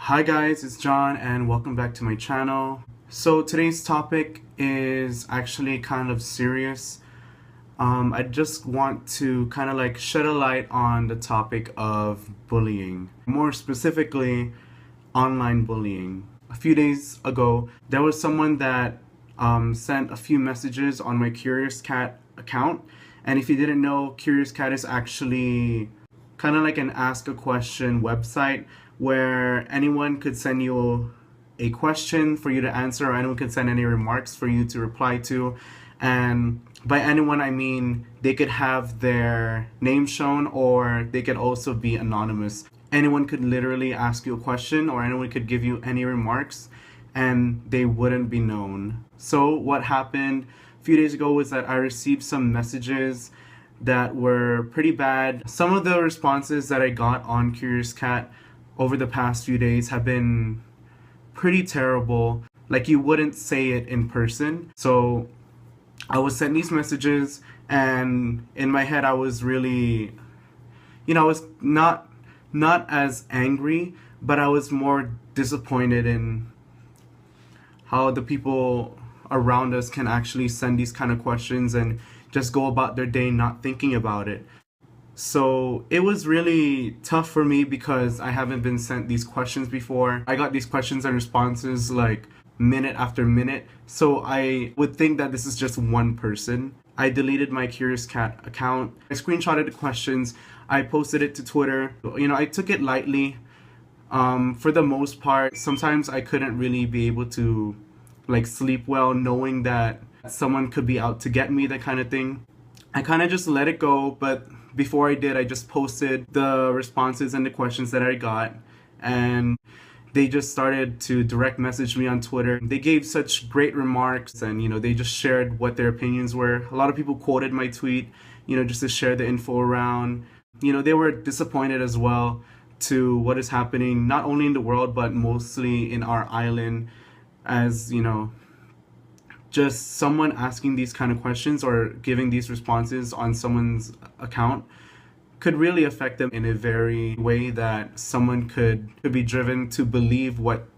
Hi guys, it's John and welcome back to my channel. So today's topic is actually kind of serious. I just want to kind of like shed a light on the topic of bullying. More specifically, online bullying. A few days ago, there was someone that sent a few messages on my Curious Cat account. And if you didn't know, Curious Cat is actually kind of like an ask a question website where anyone could send you a question for you to answer, or anyone could send any remarks for you to reply to. And by anyone, I mean they could have their name shown, or they could also be anonymous. Anyone could literally ask you a question, or anyone could give you any remarks, and they wouldn't be known. So what happened a few days ago was that I received some messages that were pretty bad. Some of the responses that I got on Curious Cat over the past few days have been pretty terrible. Like, you wouldn't say it in person. So I was sent these messages, and in my head I was really, I was not as angry, but I was more disappointed in how the people around us can actually send these kind of questions and just go about their day not thinking about it. So it was really tough for me because I haven't been sent these questions before. I got these questions and responses like minute after minute. So I would think that this is just one person. I deleted my Curious Cat account. I screenshotted the questions. I posted it to Twitter. I took it lightly. For the most part, sometimes I couldn't really be able to like sleep well knowing that someone could be out to get me, that kind of thing. I kind of just let it go, but before I did, I just posted the responses and the questions that I got, and they just started to direct message me on Twitter. They gave such great remarks, and they just shared what their opinions were. A lot of people quoted my tweet, just to share the info around. They were disappointed as well to what is happening, not only in the world, but mostly in our island, as just someone asking these kind of questions or giving these responses on someone's account could really affect them in a very way that someone could be driven to believe what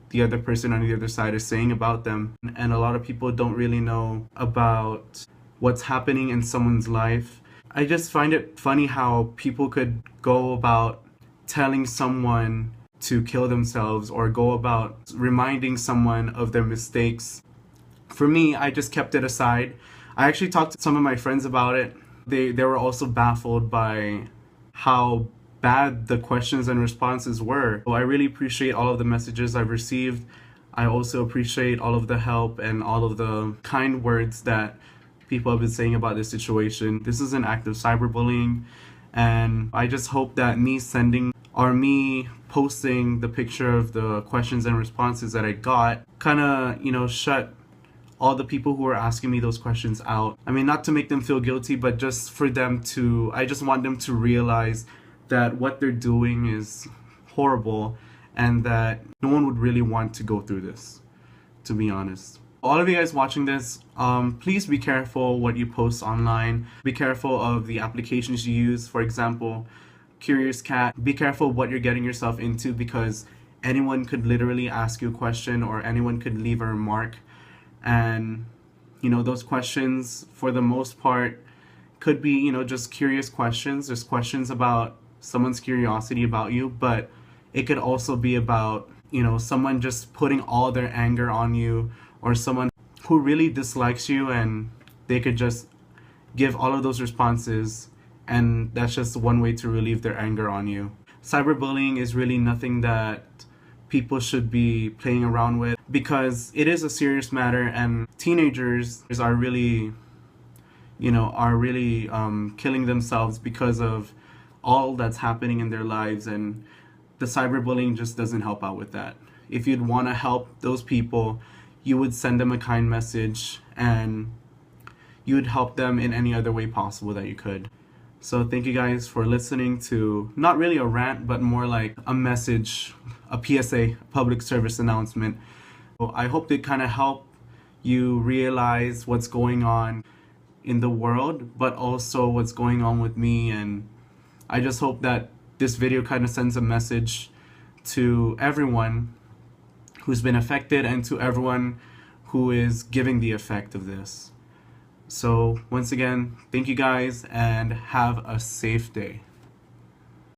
the other person on the other side is saying about them. And a lot of people don't really know about what's happening in someone's life. I just find it funny how people could go about telling someone to kill themselves or go about reminding someone of their mistakes. For me, I just kept it aside. I actually talked to some of my friends about it. They were also baffled by how bad the questions and responses were. So I really appreciate all of the messages I've received. I also appreciate all of the help and all of the kind words that people have been saying about this situation. This is an act of cyberbullying, and I just hope that me posting the picture of the questions and responses that I got kind of, shut all the people who are asking me those questions out. I mean, not to make them feel guilty, but just for them to, I just want them to realize that what they're doing is horrible and that no one would really want to go through this, to be honest. All of you guys watching this, please be careful what you post online. Be careful of the applications you use. For example, Curious Cat. Be careful what you're getting yourself into, because anyone could literally ask you a question or anyone could leave a remark. And those questions for the most part could be just curious questions, just questions about someone's curiosity about you, but it could also be about someone just putting all their anger on you, or someone who really dislikes you, and they could just give all of those responses, and that's just one way to relieve their anger on you. Cyberbullying is really nothing that people should be playing around with, because it is a serious matter, and teenagers are really killing themselves because of all that's happening in their lives, and the cyberbullying just doesn't help out with that. If you'd want to help those people, you would send them a kind message, and you would help them in any other way possible that you could. So thank you guys for listening to not really a rant, but more like a message, a PSA, public service announcement. So I hope to kind of help you realize what's going on in the world, but also what's going on with me. And I just hope that this video kind of sends a message to everyone who's been affected and to everyone who is giving the effect of this. So once again, thank you guys and have a safe day.